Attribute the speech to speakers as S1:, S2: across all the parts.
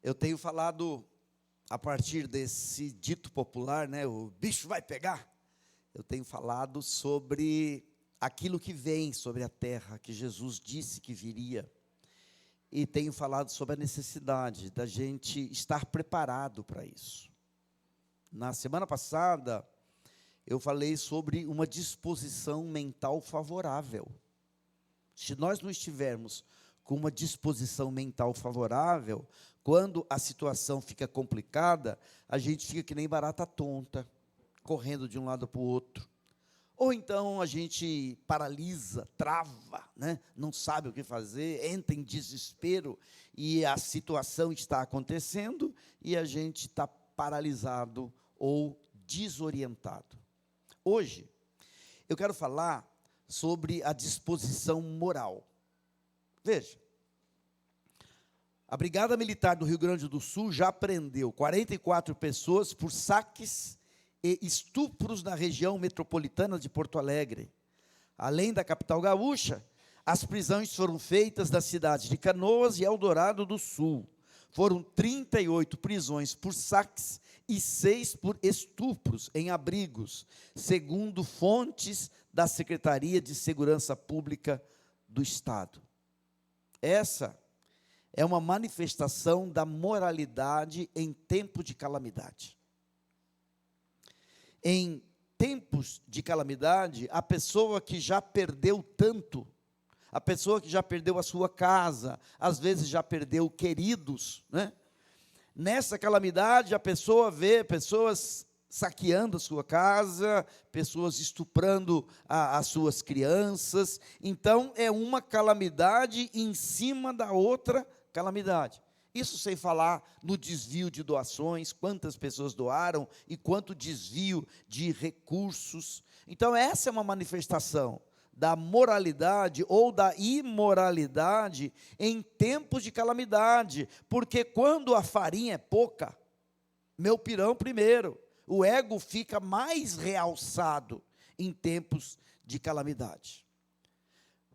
S1: Eu tenho falado, a partir desse dito popular, né, o bicho vai pegar. Eu tenho falado sobre aquilo que vem sobre a terra, que Jesus disse que viria. E tenho falado sobre a necessidade da gente estar preparado para isso. Na semana passada, eu falei sobre uma disposição mental favorável. Se nós não estivermos com uma disposição mental favorável, quando a situação fica complicada, a gente fica que nem barata tonta, correndo de um lado para o outro. Ou então a gente paralisa, trava, né? Não sabe o que fazer, entra em desespero e a situação está acontecendo e a gente está paralisado ou desorientado. Hoje, eu quero falar sobre a disposição moral. Veja, a Brigada Militar do Rio Grande do Sul já prendeu 44 pessoas por saques e estupros na região metropolitana de Porto Alegre. Além da capital gaúcha, as prisões foram feitas das cidades de Canoas e Eldorado do Sul. Foram 38 prisões por saques e 6 por estupros em abrigos, segundo fontes da Secretaria de Segurança Pública do Estado. Essa é uma manifestação da moralidade em tempo de calamidade. Em tempos de calamidade, a pessoa que já perdeu tanto, a pessoa que já perdeu a sua casa, às vezes já perdeu queridos, né? Nessa calamidade, a pessoa vê pessoas saqueando a sua casa, pessoas estuprando as suas crianças. Então, é uma calamidade em cima da outra calamidade. Isso sem falar no desvio de doações, quantas pessoas doaram e quanto desvio de recursos. Então, essa é uma manifestação da moralidade ou da imoralidade em tempos de calamidade, porque quando a farinha é pouca, meu pirão primeiro, o ego fica mais realçado em tempos de calamidade.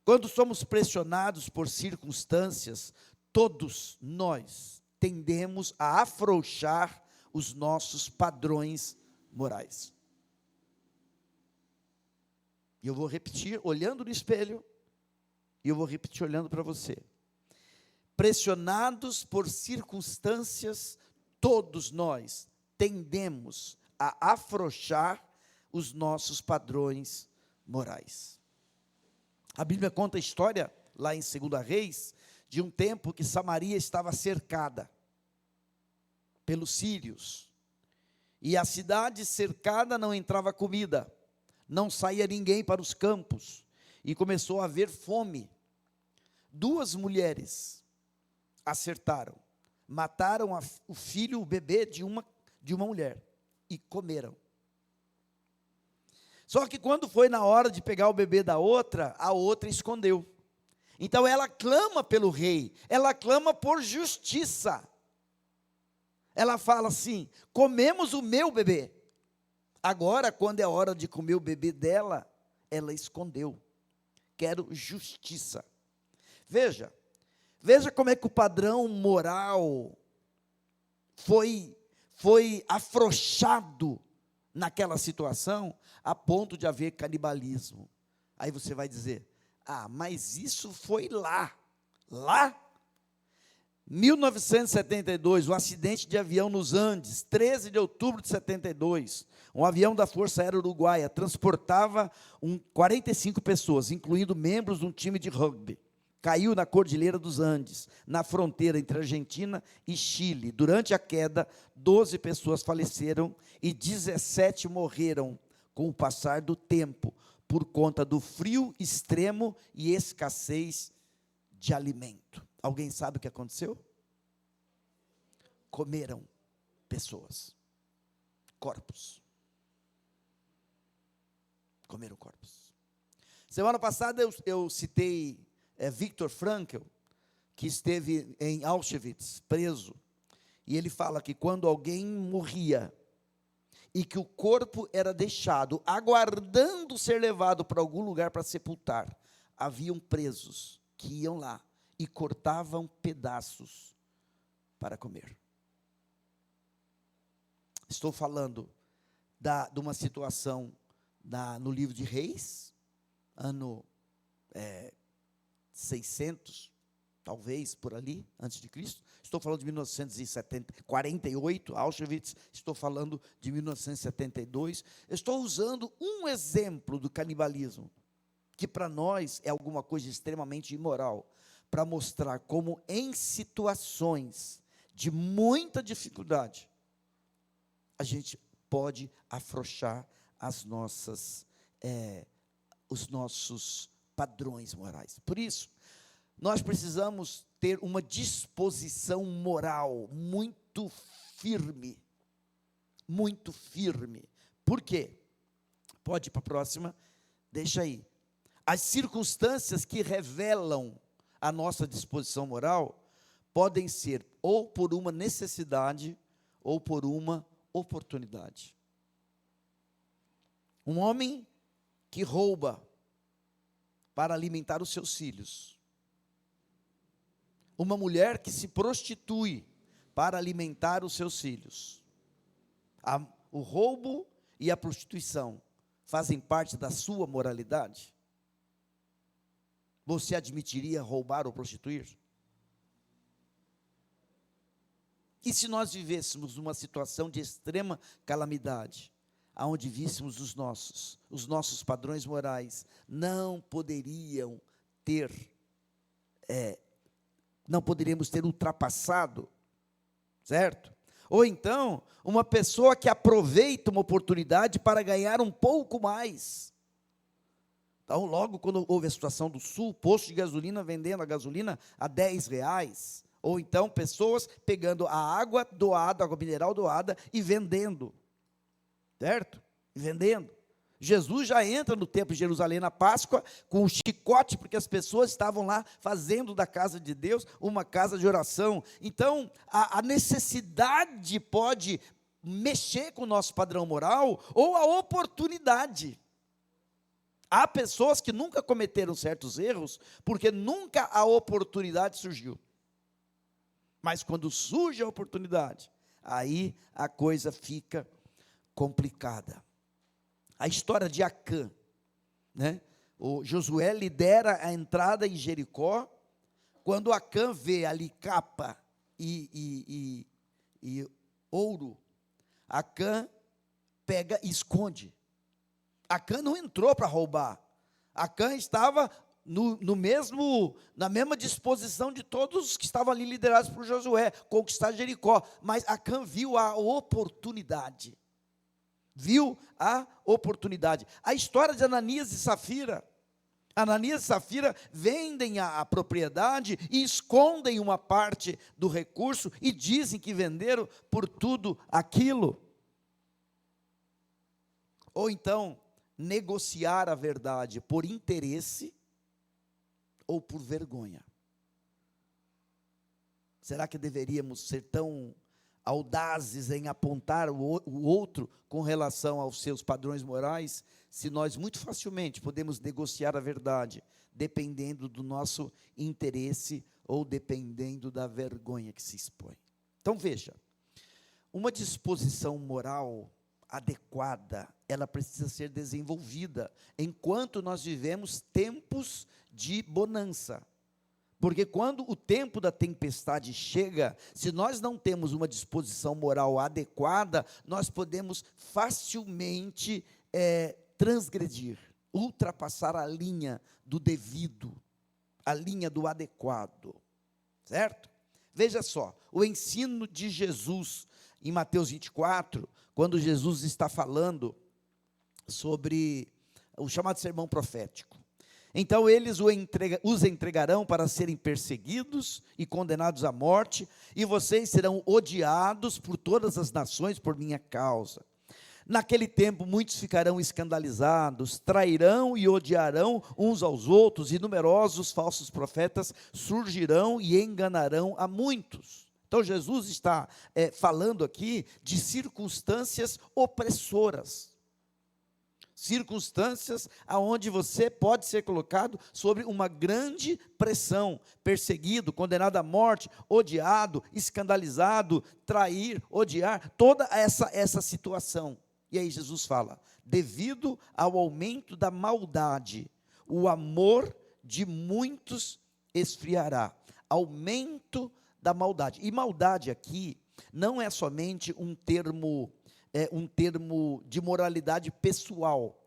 S1: Quando somos pressionados por circunstâncias, todos nós tendemos a afrouxar os nossos padrões morais. E eu vou repetir olhando no espelho, e eu vou repetir olhando para você. Pressionados por circunstâncias, todos nós tendemos a afrouxar os nossos padrões morais. A Bíblia conta a história, lá em 2 Reis, de um tempo que Samaria estava cercada pelos sírios. E a cidade cercada não entrava comida, não saía ninguém para os campos, e começou a haver fome. 2 mulheres acertaram, mataram o filho, o bebê de uma mulher, e comeram. Só que quando foi na hora de pegar o bebê da outra, a outra escondeu. Então ela clama pelo rei, ela clama por justiça. Ela fala assim: comemos o meu bebê. Agora, quando é hora de comer o bebê dela, ela escondeu. Quero justiça. Veja como é que o padrão moral foi afrouxado naquela situação, a ponto de haver canibalismo. Aí você vai dizer: ah, mas isso foi lá. 1972, um acidente de avião nos Andes, 13 de outubro de 72, um avião da Força Aérea Uruguaia transportava 45 pessoas, incluindo membros de um time de rugby. Caiu na Cordilheira dos Andes, na fronteira entre Argentina e Chile. Durante a queda, 12 pessoas faleceram e 17 morreram com o passar do tempo, por conta do frio extremo e escassez de alimento. Alguém sabe o que aconteceu? Comeram pessoas, corpos. Comeram corpos. Semana passada eu citei Viktor Frankl, que esteve em Auschwitz, preso, e ele fala que quando alguém morria, e que o corpo era deixado, aguardando ser levado para algum lugar para sepultar, haviam presos que iam lá e cortavam pedaços para comer. Estou falando de uma situação no livro de Reis, ano 600, talvez, por ali, antes de Cristo. Estou falando de 1948, Auschwitz. Estou falando de 1972. Estou usando um exemplo do canibalismo, que para nós é alguma coisa extremamente imoral, para mostrar como em situações de muita dificuldade, a gente pode afrouxar os nossos padrões morais. Por isso, nós precisamos ter uma disposição moral muito firme. Muito firme. Por quê? Pode ir para a próxima? Deixa aí. As circunstâncias que revelam a nossa disposição moral podem ser ou por uma necessidade ou por uma oportunidade. Um homem que rouba para alimentar os seus filhos. Uma mulher que se prostitui para alimentar os seus filhos. O roubo e a prostituição fazem parte da sua moralidade? Você admitiria roubar ou prostituir? E se nós vivêssemos numa situação de extrema calamidade, aonde víssemos os nossos padrões morais não poderíamos ter ultrapassado, certo? Ou então, uma pessoa que aproveita uma oportunidade para ganhar um pouco mais. Então, logo quando houve a situação do Sul, posto de gasolina vendendo a gasolina a R$10, ou então pessoas pegando a água doada, água mineral doada e vendendo, certo? Vendendo. Jesus já entra no templo de Jerusalém na Páscoa com um chicote, porque as pessoas estavam lá fazendo da casa de Deus uma casa de oração. Então, a necessidade pode mexer com o nosso padrão moral, ou a oportunidade. Há pessoas que nunca cometeram certos erros, porque nunca a oportunidade surgiu. Mas quando surge a oportunidade, aí a coisa fica complicada. A história de Acã, né? O Josué lidera a entrada em Jericó. Quando Acã vê ali capa e ouro, Acã pega e esconde. Acã não entrou para roubar. Acã estava na mesma disposição de todos que estavam ali liderados por Josué, conquistar Jericó. Mas Acã viu a oportunidade. Viu a oportunidade. A história de Ananias e Safira. Ananias e Safira vendem a propriedade e escondem uma parte do recurso e dizem que venderam por tudo aquilo. Ou então, negociar a verdade por interesse ou por vergonha. Será que deveríamos ser tão audazes em apontar o outro com relação aos seus padrões morais, se nós muito facilmente podemos negociar a verdade, dependendo do nosso interesse ou dependendo da vergonha que se expõe? Então veja, uma disposição moral adequada, ela precisa ser desenvolvida, enquanto nós vivemos tempos de bonança. Porque quando o tempo da tempestade chega, se nós não temos uma disposição moral adequada, nós podemos facilmente transgredir, ultrapassar a linha do devido, a linha do adequado, certo? Veja só, o ensino de Jesus em Mateus 24, quando Jesus está falando sobre o chamado sermão profético. Então eles os entregarão para serem perseguidos e condenados à morte, e vocês serão odiados por todas as nações por minha causa. Naquele tempo muitos ficarão escandalizados, trairão e odiarão uns aos outros, e numerosos falsos profetas surgirão e enganarão a muitos. Então Jesus está falando aqui de circunstâncias opressoras. circunstâncias aonde você pode ser colocado sobre uma grande pressão, perseguido, condenado à morte, odiado, escandalizado, trair, odiar, toda essa situação. E aí Jesus fala: devido ao aumento da maldade, o amor de muitos esfriará. Aumento da maldade. E maldade aqui não é somente um termo de moralidade pessoal,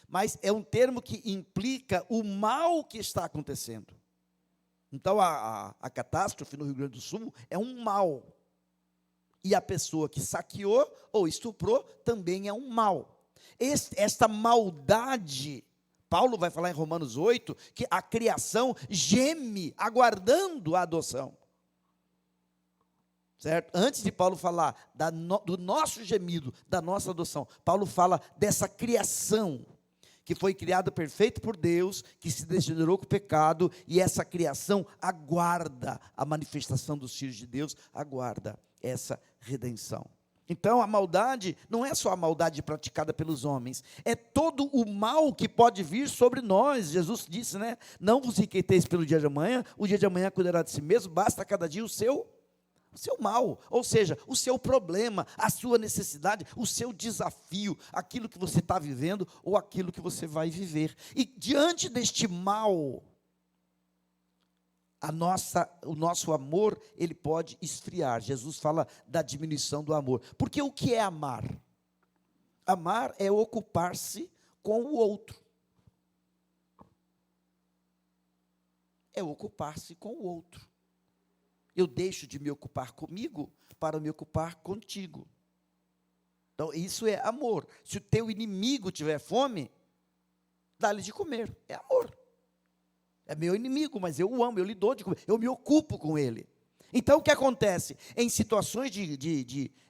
S1: mas é um termo que implica o mal que está acontecendo. Então, a catástrofe no Rio Grande do Sul é um mal, e a pessoa que saqueou ou estuprou também é um mal. Esta maldade, Paulo vai falar em Romanos 8, que a criação geme, aguardando a adoção. Certo? Antes de Paulo falar do nosso gemido, da nossa adoção, Paulo fala dessa criação, que foi criada perfeita por Deus, que se degenerou com o pecado, e essa criação aguarda a manifestação dos filhos de Deus, aguarda essa redenção. Então a maldade não é só a maldade praticada pelos homens, é todo o mal que pode vir sobre nós. Jesus disse, né? Não vos inquieteis pelo dia de amanhã, o dia de amanhã cuidará de si mesmo, basta cada dia o seu mal, ou seja, o seu problema, a sua necessidade, o seu desafio, aquilo que você está vivendo ou aquilo que você vai viver. E diante deste mal, o nosso amor, ele pode esfriar. Jesus fala da diminuição do amor. Porque o que é amar? Amar é ocupar-se com o outro. É ocupar-se com o outro. Eu deixo de me ocupar comigo para me ocupar contigo. Então, isso é amor. Se o teu inimigo tiver fome, dá-lhe de comer. É amor. É meu inimigo, mas eu o amo, eu lhe dou de comer, eu me ocupo com ele. Então, o que acontece? Em situações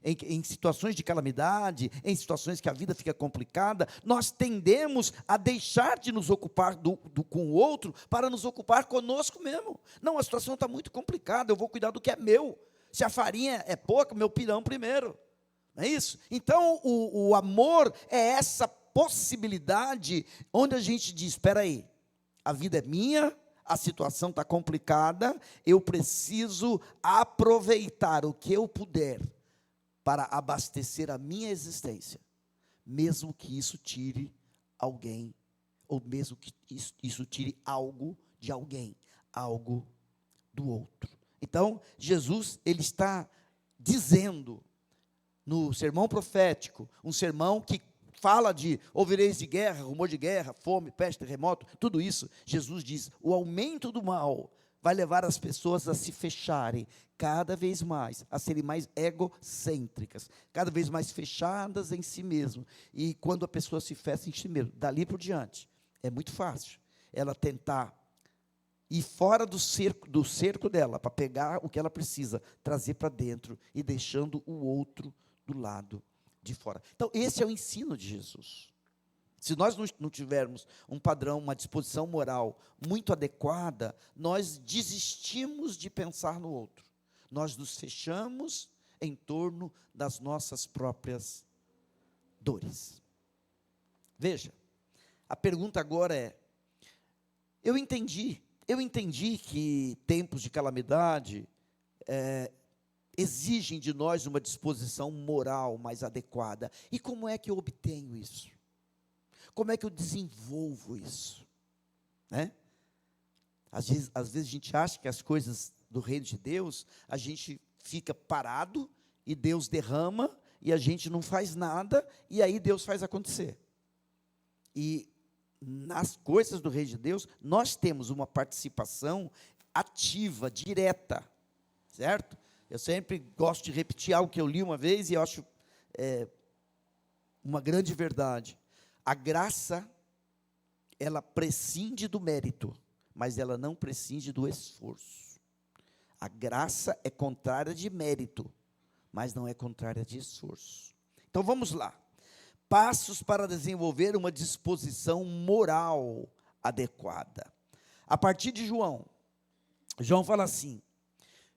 S1: em situações de calamidade, em situações que a vida fica complicada, nós tendemos a deixar de nos ocupar com o outro para nos ocupar conosco mesmo. Não, a situação está muito complicada, eu vou cuidar do que é meu. Se a farinha é pouca, meu pirão primeiro. Não é isso? Então, o amor é essa possibilidade onde a gente diz, espera aí, a vida é minha, a situação está complicada, eu preciso aproveitar o que eu puder para abastecer a minha existência, mesmo que isso tire alguém, ou mesmo que isso tire algo de alguém, algo do outro. Então, Jesus, ele está dizendo, no sermão profético, um sermão que fala de ouvireis de guerra, rumor de guerra, fome, peste, terremoto, tudo isso. Jesus diz, o aumento do mal vai levar as pessoas a se fecharem cada vez mais, a serem mais egocêntricas, cada vez mais fechadas em si mesmo. E quando a pessoa se fecha em si mesmo, dali por diante, é muito fácil ela tentar ir fora do cerco dela, para pegar o que ela precisa, trazer para dentro, e deixando o outro do lado de fora. Então, esse é o ensino de Jesus. Se nós não tivermos um padrão, uma disposição moral muito adequada, nós desistimos de pensar no outro. Nós nos fechamos em torno das nossas próprias dores. Veja, a pergunta agora é, eu entendi que tempos de calamidade exigem de nós uma disposição moral mais adequada. E como é que eu obtenho isso? Como é que eu desenvolvo isso? Né? Às vezes a gente acha que as coisas do reino de Deus, a gente fica parado e Deus derrama e a gente não faz nada e aí Deus faz acontecer. E nas coisas do reino de Deus, nós temos uma participação ativa, direta, certo? Eu sempre gosto de repetir algo que eu li uma vez e eu acho uma grande verdade. A graça, ela prescinde do mérito, mas ela não prescinde do esforço. A graça é contrária de mérito, mas não é contrária de esforço. Então vamos lá. Passos para desenvolver uma disposição moral adequada. A partir de João fala assim: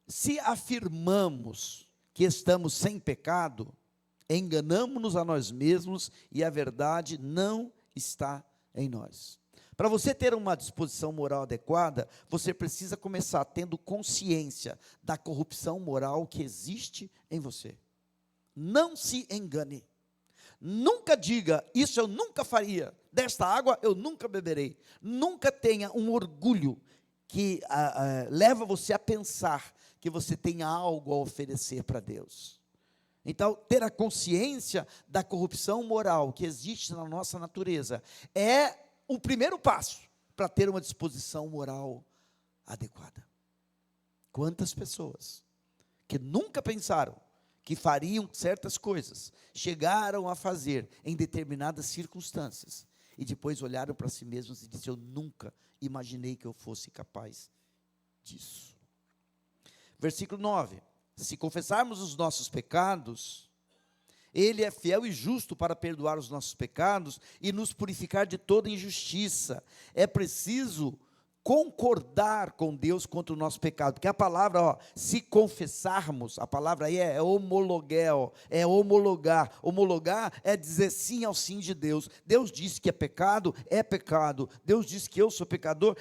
S1: se afirmamos que estamos sem pecado, enganamo-nos a nós mesmos e a verdade não está em nós. Para você ter uma disposição moral adequada, você precisa começar tendo consciência da corrupção moral que existe em você. Não se engane. Nunca diga, isso eu nunca faria, desta água eu nunca beberei. Nunca tenha um orgulho que leva você a pensar que você tem algo a oferecer para Deus. Então, ter a consciência da corrupção moral que existe na nossa natureza é o primeiro passo para ter uma disposição moral adequada. Quantas pessoas que nunca pensaram que fariam certas coisas, chegaram a fazer em determinadas circunstâncias, e depois olharam para si mesmos e disseram, eu nunca imaginei que eu fosse capaz disso. Versículo 9, se confessarmos os nossos pecados, Ele é fiel e justo para perdoar os nossos pecados e nos purificar de toda injustiça. É preciso concordar com Deus contra o nosso pecado, porque a palavra, se confessarmos, a palavra aí é homologueo, é homologar. Homologar é dizer sim ao sim de Deus. Deus disse que é pecado. Deus disse que eu sou pecador.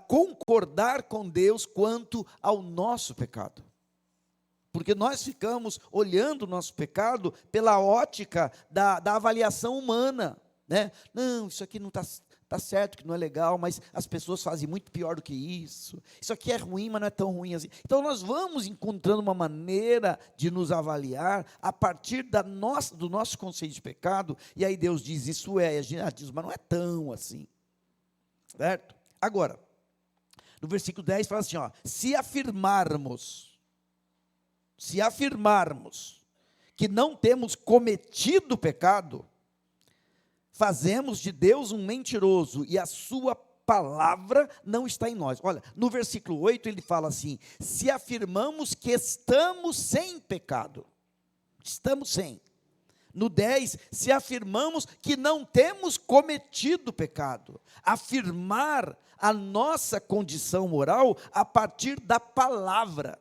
S1: Concordar com Deus quanto ao nosso pecado. Porque nós ficamos olhando o nosso pecado pela ótica da avaliação humana, né? Não, isso aqui não está certo, que não é legal, mas as pessoas fazem muito pior do que isso. Isso aqui é ruim, mas não é tão ruim assim. Então nós vamos encontrando uma maneira de nos avaliar a partir do nosso conceito de pecado, e aí Deus diz, isso é, e a gente diz, mas não é tão assim. Certo? Agora, no versículo 10 fala assim, se afirmarmos que não temos cometido pecado, fazemos de Deus um mentiroso, e a sua palavra não está em nós. Olha, no versículo 8 ele fala assim, se afirmamos que estamos sem pecado, estamos sem. No 10, se afirmamos que não temos cometido pecado, afirmar a nossa condição moral a partir da palavra.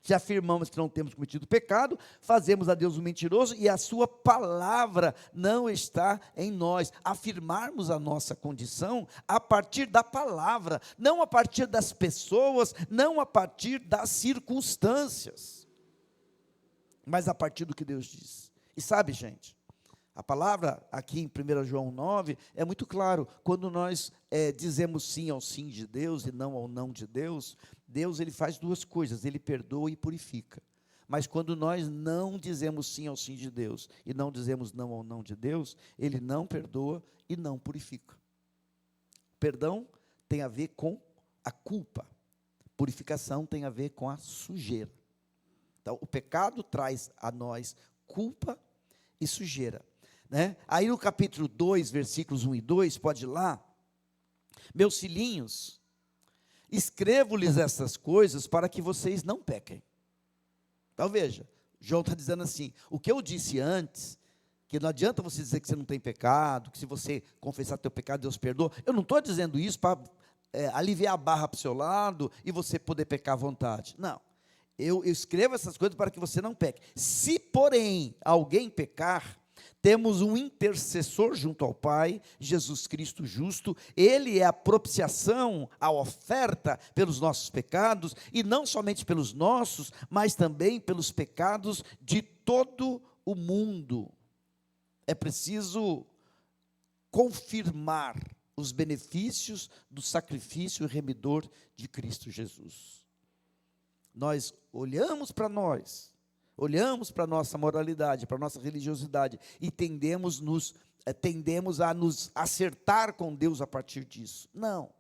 S1: Se afirmamos que não temos cometido pecado, fazemos a Deus um mentiroso e a sua palavra não está em nós. Afirmarmos a nossa condição a partir da palavra, não a partir das pessoas, não a partir das circunstâncias, mas a partir do que Deus diz. E sabe, gente, a palavra aqui em 1 João 9 é muito claro, quando nós dizemos sim ao sim de Deus e não ao não de Deus, Deus ele faz duas coisas, ele perdoa e purifica. Mas quando nós não dizemos sim ao sim de Deus e não dizemos não ao não de Deus, ele não perdoa e não purifica. Perdão tem a ver com a culpa, purificação tem a ver com a sujeira. Então, o pecado traz a nós culpa e sujeira. Né? Aí no capítulo 2, versículos 1 e 2, pode ir lá, meus filhinhos, escrevo-lhes essas coisas para que vocês não pequem. Então veja, João está dizendo assim, o que eu disse antes, que não adianta você dizer que você não tem pecado, que se você confessar teu pecado, Deus perdoa, eu não estou dizendo isso para aliviar a barra para o seu lado e você poder pecar à vontade, não. Eu escrevo essas coisas para que você não peque. Se, porém, alguém pecar, temos um intercessor junto ao Pai, Jesus Cristo justo, Ele é a propiciação, a oferta pelos nossos pecados, e não somente pelos nossos, mas também pelos pecados de todo o mundo. É preciso confirmar os benefícios do sacrifício remidor de Cristo Jesus. Nós olhamos para nós, olhamos para a nossa moralidade, para a nossa religiosidade, e tendemos a nos acertar com Deus a partir disso. Não,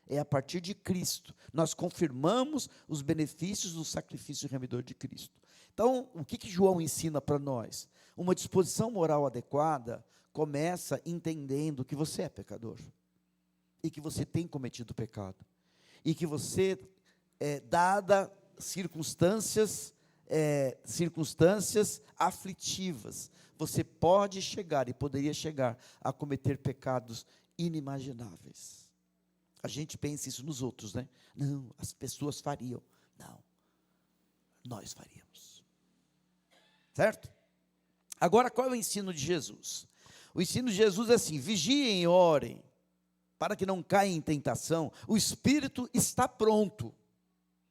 S1: é a partir de Cristo. Nós confirmamos os benefícios do sacrifício remidor de Cristo. Então, o que João ensina para nós? Uma disposição moral adequada começa entendendo que você é pecador, e que você tem cometido pecado, e que você, dada circunstâncias aflitivas, você pode chegar e poderia chegar a cometer pecados inimagináveis. A gente pensa isso nos outros, né? Não, as pessoas fariam. Não, nós faríamos. Certo? Agora, qual é o ensino de Jesus? O ensino de Jesus é assim: vigiem e orem, para que não caia em tentação. O espírito está pronto,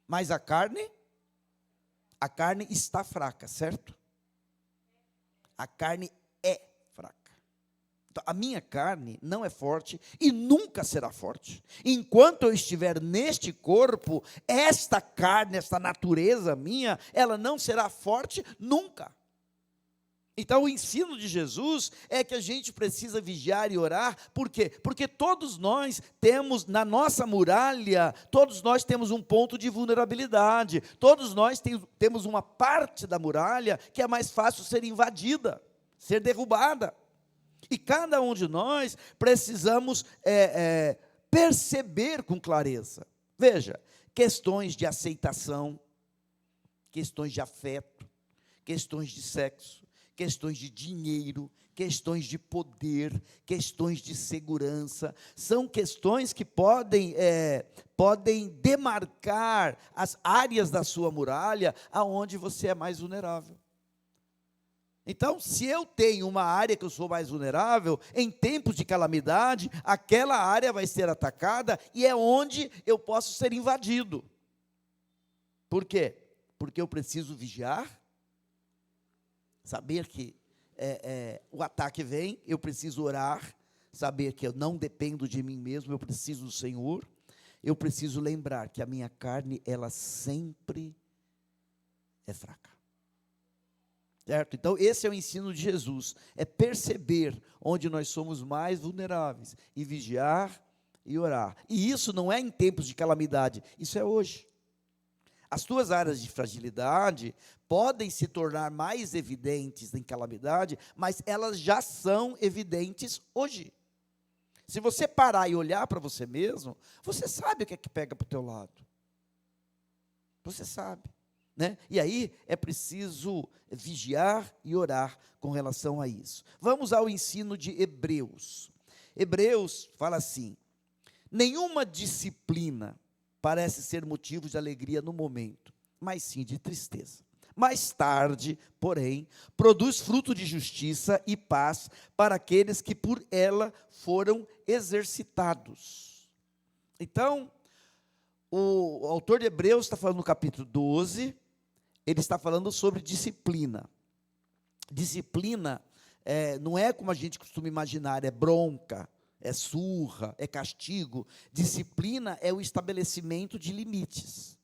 S1: mas a carne está fraca, certo? A carne é fraca. Então, a minha carne não é forte e nunca será forte. Enquanto eu estiver neste corpo, esta carne, esta natureza minha, ela não será forte nunca. Então, o ensino de Jesus é que a gente precisa vigiar e orar. Por quê? Porque todos nós temos, na nossa muralha, todos nós temos um ponto de vulnerabilidade. Todos nós temos uma parte da muralha que é mais fácil ser invadida, ser derrubada. E cada um de nós precisamos perceber com clareza. Veja, questões de aceitação, questões de afeto, questões de sexo, questões de dinheiro, questões de poder, questões de segurança, são questões que podem demarcar as áreas da sua muralha aonde você é mais vulnerável. Então, se eu tenho uma área que eu sou mais vulnerável, em tempos de calamidade, aquela área vai ser atacada e é onde eu posso ser invadido. Por quê? Porque eu preciso vigiar, saber que o ataque vem, eu preciso orar, saber que eu não dependo de mim mesmo, eu preciso do Senhor, eu preciso lembrar que a minha carne, ela sempre é fraca. Certo? Então, esse é o ensino de Jesus, é perceber onde nós somos mais vulneráveis, e vigiar e orar. E isso não é em tempos de calamidade, isso é hoje. As tuas áreas de fragilidade podem se tornar mais evidentes em calamidade, mas elas já são evidentes hoje. Se você parar e olhar para você mesmo, você sabe o que é que pega para o teu lado. Você sabe. Né? E aí é preciso vigiar e orar com relação a isso. Vamos ao ensino de Hebreus. Hebreus fala assim: nenhuma disciplina parece ser motivo de alegria no momento, mas sim de tristeza. Mais tarde, porém, produz fruto de justiça e paz para aqueles que por ela foram exercitados. Então, o autor de Hebreus está falando no capítulo 12, ele está falando sobre disciplina. Disciplina não é como a gente costuma imaginar, é bronca, é surra, é castigo. Disciplina é o estabelecimento de limites.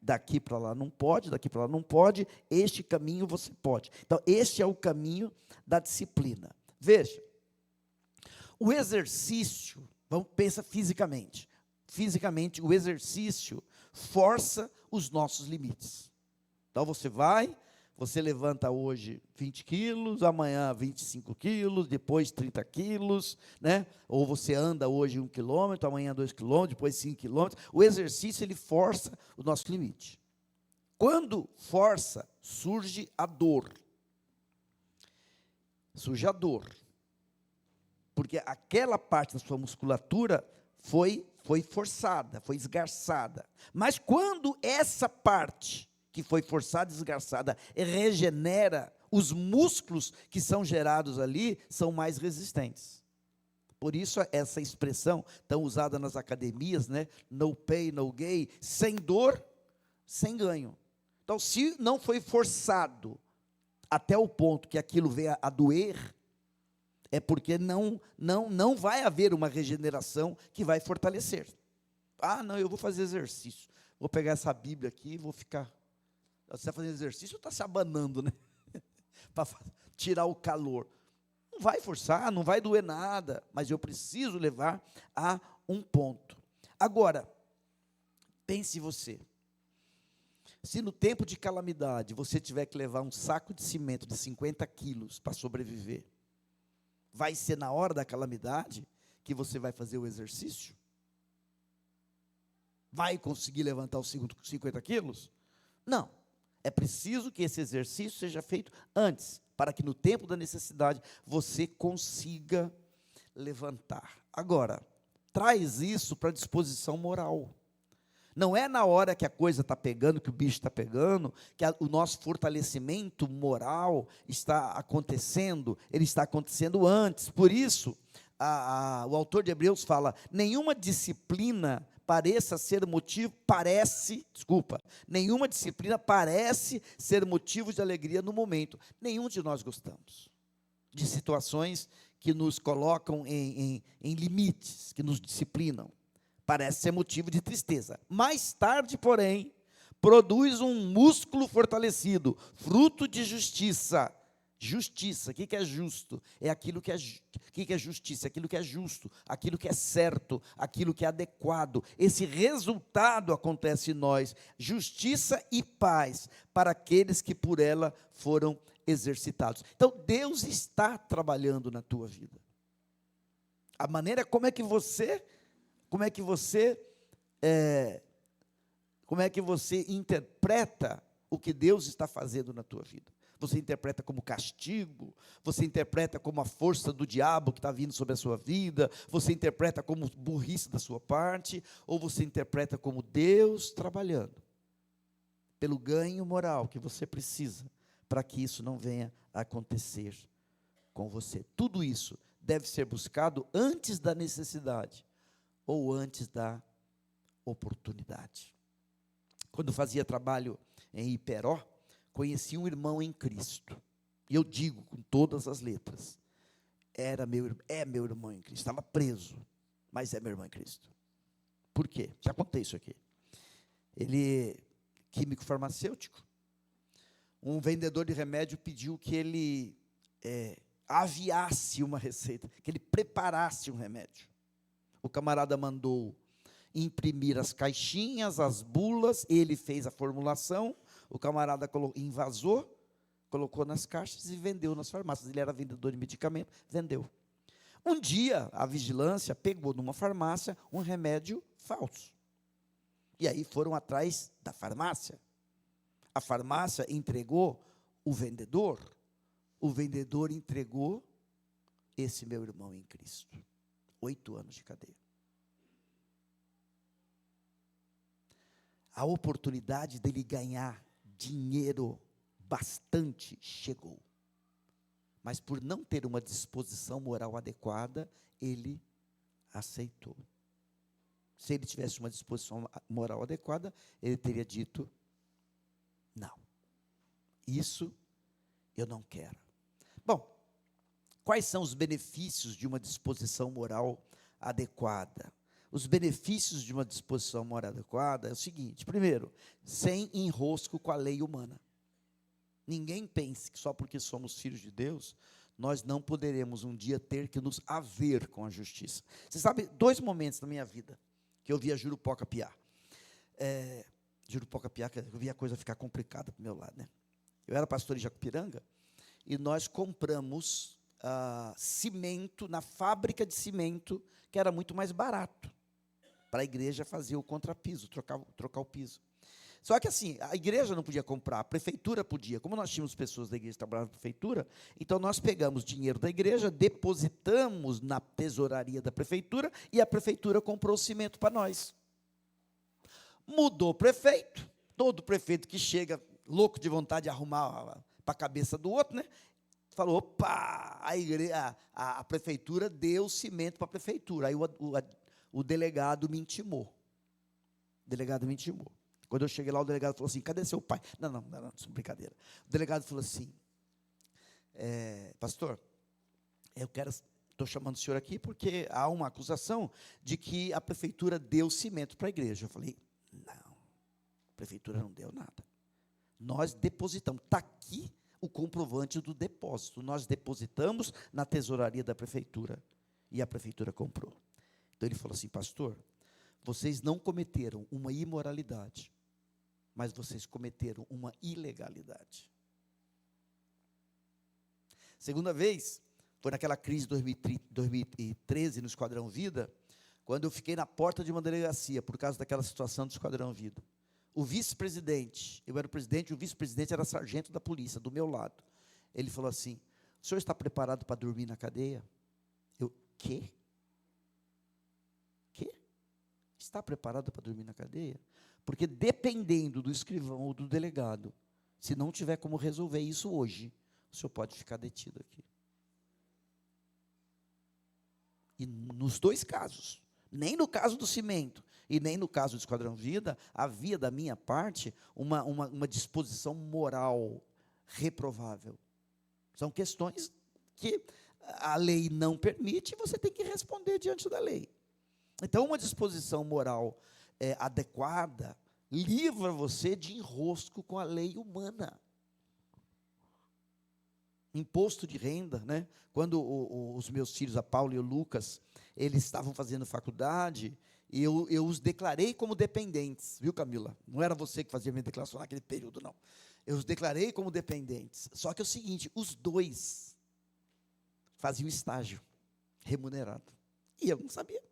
S1: Daqui para lá não pode, daqui para lá não pode, este caminho você pode. Então, este é o caminho da disciplina. Veja, o exercício, pensa fisicamente. Fisicamente, o exercício força os nossos limites. Então, você levanta hoje 20 quilos, amanhã 25 quilos, depois 30 quilos, né? Ou você anda hoje 1 quilômetro, amanhã 2 quilômetros, depois 5 quilômetros. O exercício, ele força o nosso limite. Quando força, surge a dor. Surge a dor. Porque aquela parte da sua musculatura foi forçada, foi esgarçada. Mas quando essa parte que foi forçada, esgarçada, regenera, os músculos que são gerados ali são mais resistentes. Por isso essa expressão tão usada nas academias, né? No pain, no gain, sem dor, sem ganho. Então, se não foi forçado até o ponto que aquilo venha a doer, é porque não vai haver uma regeneração que vai fortalecer. Ah, não, eu vou fazer exercício. Vou pegar essa Bíblia aqui e vou ficar. Você está fazendo exercício ou está se abanando, né? Para tirar o calor. Não vai forçar, não vai doer nada, mas eu preciso levar a um ponto. Agora, pense você. Se no tempo de calamidade você tiver que levar um saco de cimento de 50 quilos para sobreviver, vai ser na hora da calamidade que você vai fazer o exercício? Vai conseguir levantar os 50 quilos? Não. É preciso que esse exercício seja feito antes, para que no tempo da necessidade você consiga levantar. Agora, traz isso para a disposição moral. Não é na hora que a coisa está pegando, que o bicho está pegando, que o nosso fortalecimento moral está acontecendo, ele está acontecendo antes. Por isso, o autor de Hebreus fala, nenhuma disciplina nenhuma disciplina parece ser motivo de alegria no momento. Nenhum de nós gostamos de situações que nos colocam em limites, que nos disciplinam. Parece ser motivo de tristeza. Mais tarde, porém, produz um músculo fortalecido, fruto de justiça. Justiça, o que é justo? É aquilo que é, o que é justiça? Aquilo que é justo, aquilo que é certo, aquilo que é adequado. Esse resultado acontece em nós, justiça e paz para aqueles que por ela foram exercitados. Então, Deus está trabalhando na tua vida. A maneira como é que você interpreta o que Deus está fazendo na tua vida? Você interpreta como castigo? Você interpreta como a força do diabo que está vindo sobre a sua vida? Você interpreta como burrice da sua parte? Ou você interpreta como Deus trabalhando pelo ganho moral que você precisa para que isso não venha a acontecer com você? Tudo isso deve ser buscado antes da necessidade ou antes da oportunidade. Quando fazia trabalho em Iperó, conheci um irmão em Cristo, e eu digo com todas as letras, é meu irmão em Cristo, estava preso, mas é meu irmão em Cristo. Por quê? Já contei isso aqui. Ele, químico farmacêutico, um vendedor de remédio pediu que ele aviasse uma receita, que ele preparasse um remédio. O camarada mandou imprimir as caixinhas, as bulas, ele fez a formulação, o camarada invasou, colocou nas caixas e vendeu nas farmácias. Ele era vendedor de medicamento, vendeu. Um dia, a vigilância pegou numa farmácia um remédio falso. E aí foram atrás da farmácia. A farmácia entregou o vendedor entregou esse meu irmão em Cristo. 8 anos de cadeia. A oportunidade dele ganhar dinheiro bastante chegou. Mas por não ter uma disposição moral adequada, ele aceitou. Se ele tivesse uma disposição moral adequada, ele teria dito, não, isso eu não quero. Bom, quais são os benefícios de uma disposição moral adequada? Os benefícios de uma disposição moral adequada é o seguinte: primeiro, sem enrosco com a lei humana. Ninguém pense que só porque somos filhos de Deus, nós não poderemos um dia ter que nos haver com a justiça. Você sabe, 2 momentos na minha vida que eu via Jurupoca piar. Jurupoca piar, que eu via a coisa ficar complicada para o meu lado, né? Eu era pastor em Jacupiranga e nós compramos cimento na fábrica de cimento, que era muito mais barato, para a igreja fazer o contrapiso, trocar o piso. Só que assim, a igreja não podia comprar, a prefeitura podia. Como nós tínhamos pessoas da igreja que trabalhavam na prefeitura, então nós pegamos dinheiro da igreja, depositamos na tesouraria da prefeitura, e a prefeitura comprou o cimento para nós. Mudou o prefeito, todo prefeito que chega louco de vontade de arrumar para a cabeça do outro, né? Falou, opa, a prefeitura deu cimento para a prefeitura. Aí o delegado me intimou. Quando eu cheguei lá, o delegado falou assim, cadê seu pai? Não, isso é brincadeira. O delegado falou assim, pastor, estou chamando o senhor aqui porque há uma acusação de que a prefeitura deu cimento para a igreja. Eu falei, não, a prefeitura não deu nada. Nós depositamos, está aqui o comprovante do depósito. Nós depositamos na tesouraria da prefeitura e a prefeitura comprou. Então ele falou assim, pastor, vocês não cometeram uma imoralidade, mas vocês cometeram uma ilegalidade. Segunda vez, foi naquela crise de 2013 no Esquadrão Vida, quando eu fiquei na porta de uma delegacia, por causa daquela situação do Esquadrão Vida. O vice-presidente, eu era o presidente, o vice-presidente era sargento da polícia, do meu lado. Ele falou assim, o senhor está preparado para dormir na cadeia? Eu, quê? está preparado para dormir na cadeia? Porque dependendo do escrivão ou do delegado, se não tiver como resolver isso hoje, o senhor pode ficar detido aqui. E nos dois casos, nem no caso do cimento e nem no caso do Esquadrão Vida, havia da minha parte uma disposição moral reprovável. São questões que a lei não permite e você tem que responder diante da lei. Então, uma disposição moral adequada livra você de enrosco com a lei humana. Imposto de renda, né? Quando os meus filhos, a Paula e o Lucas, eles estavam fazendo faculdade, e eu os declarei como dependentes, viu, Camila? Não era você que fazia minha declaração naquele período, não. Eu os declarei como dependentes. Só que é o seguinte, os dois faziam estágio remunerado. E eu não sabia.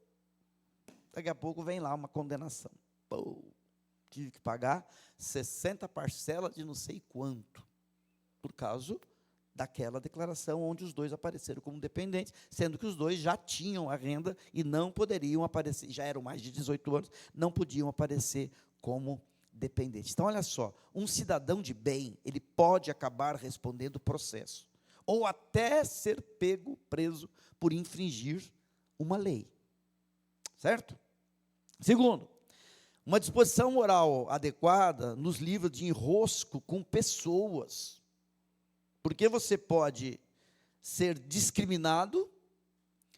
S1: Daqui a pouco vem lá uma condenação. Pô, tive que pagar 60 parcelas de não sei quanto, por causa daquela declaração onde os dois apareceram como dependentes, sendo que os dois já tinham a renda e não poderiam aparecer, já eram mais de 18 anos, não podiam aparecer como dependentes. Então, olha só, um cidadão de bem, ele pode acabar respondendo processo, ou até ser pego, preso, por infringir uma lei. Certo? Segundo, uma disposição moral adequada nos livra de enrosco com pessoas. Porque você pode ser discriminado,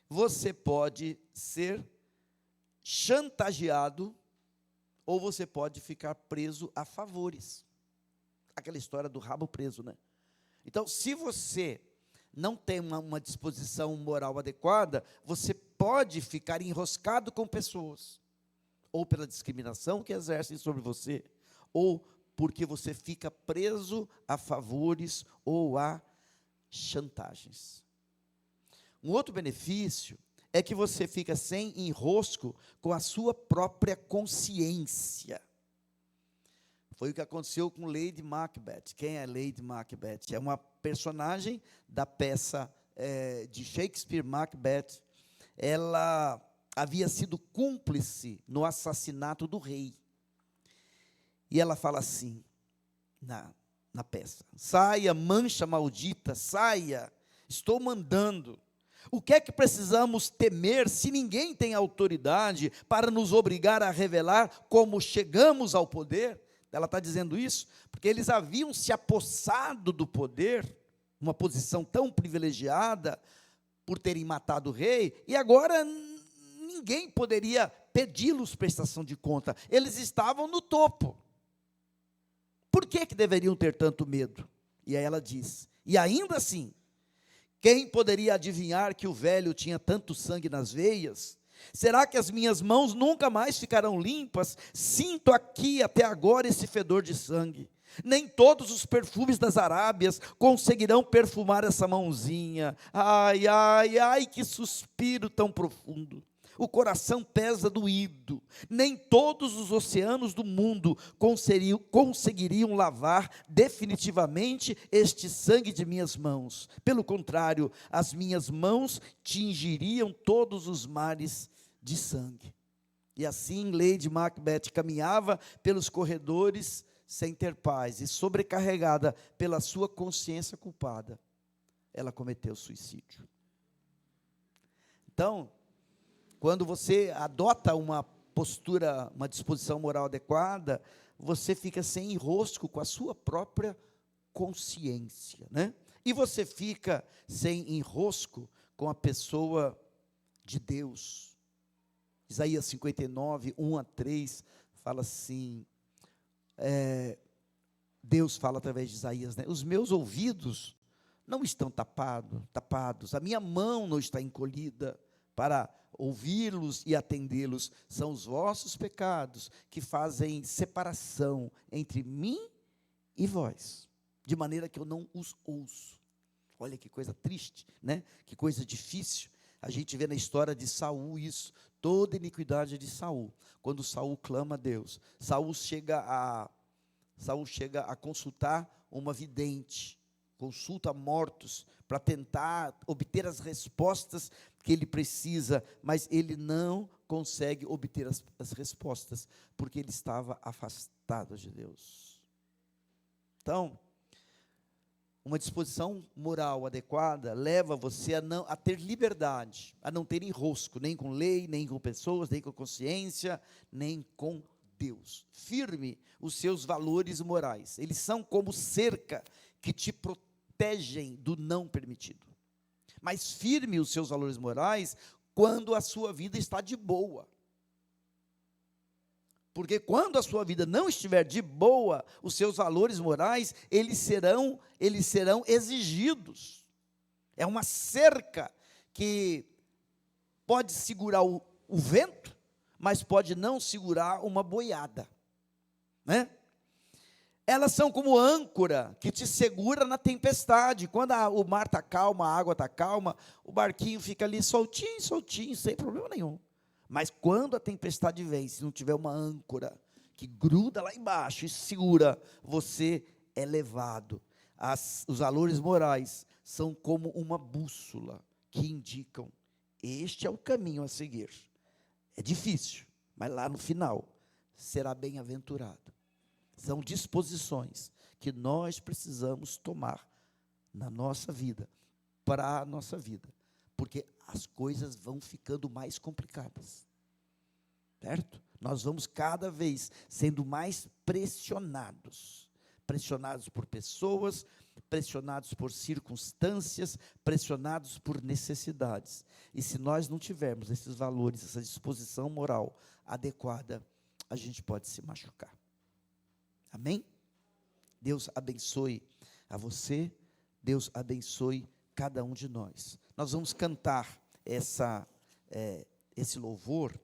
S1: você pode ser chantageado, ou você pode ficar preso a favores. Aquela história do rabo preso, né? Então, se você não tem uma disposição moral adequada, você pode ficar enroscado com pessoas, ou pela discriminação que exercem sobre você, ou porque você fica preso a favores ou a chantagens. Um outro benefício é que você fica sem enrosco com a sua própria consciência. Foi o que aconteceu com Lady Macbeth. Quem é Lady Macbeth? É uma personagem da peça de Shakespeare, Macbeth. Ela havia sido cúmplice no assassinato do rei. E ela fala assim, na peça: saia, mancha maldita, saia, estou mandando. O que é que precisamos temer se ninguém tem autoridade para nos obrigar a revelar como chegamos ao poder? Ela está dizendo isso porque eles haviam se apossado do poder, uma posição tão privilegiada, por terem matado o rei, e agora ninguém poderia pedi-los prestação de conta. Eles estavam no topo. Por que deveriam ter tanto medo? E aí ela diz, e ainda assim, quem poderia adivinhar que o velho tinha tanto sangue nas veias? Será que as minhas mãos nunca mais ficarão limpas? Sinto aqui até agora esse fedor de sangue. Nem todos os perfumes das Arábias conseguirão perfumar essa mãozinha. Ai, ai, ai, que suspiro tão profundo. O coração pesa doído. Nem todos os oceanos do mundo conseguiriam lavar definitivamente este sangue de minhas mãos. Pelo contrário, as minhas mãos tingiriam todos os mares de sangue. E assim Lady Macbeth caminhava pelos corredores sem ter paz, e sobrecarregada pela sua consciência culpada, ela cometeu suicídio. Então, quando você adota uma postura, uma disposição moral adequada, você fica sem enrosco com a sua própria consciência, né? E você fica sem enrosco com a pessoa de Deus. Isaías 59, 1 a 3, fala assim, Deus fala através de Isaías, né? Os meus ouvidos não estão tapados, a minha mão não está encolhida para ouvi-los e atendê-los. São os vossos pecados que fazem separação entre mim e vós, de maneira que eu não os ouço. Olha que coisa triste, né? Que coisa difícil. A gente vê na história de Saul isso, toda iniquidade de Saul. Quando Saul clama a Deus, Saul chega a consultar uma vidente, consulta mortos, para tentar obter as respostas que ele precisa, mas ele não consegue obter as respostas, porque ele estava afastado de Deus. Então, uma disposição moral adequada leva você a ter liberdade, a não ter enrosco, nem com lei, nem com pessoas, nem com consciência, nem com Deus. Firme os seus valores morais. Eles são como cerca que te protegem do não permitido. Mas firme os seus valores morais quando a sua vida está de boa. Porque quando a sua vida não estiver de boa, os seus valores morais, eles serão exigidos. É uma cerca que pode segurar o vento, mas pode não segurar uma boiada, né? Elas são como âncora que te segura na tempestade. Quando o mar está calmo, a água está calma, o barquinho fica ali soltinho, soltinho, sem problema nenhum. Mas quando a tempestade vem, se não tiver uma âncora que gruda lá embaixo e segura, você é levado. Os valores morais são como uma bússola que indicam: este é o caminho a seguir. É difícil, mas lá no final será bem-aventurado. São disposições que nós precisamos tomar na nossa vida, para a nossa vida, porque as coisas vão ficando mais complicadas, certo? Nós vamos cada vez sendo mais pressionados por pessoas, pressionados por circunstâncias, pressionados por necessidades. E se nós não tivermos esses valores, essa disposição moral adequada, a gente pode se machucar. Amém? Deus abençoe a você, Deus abençoe cada um de nós. Nós vamos cantar esse louvor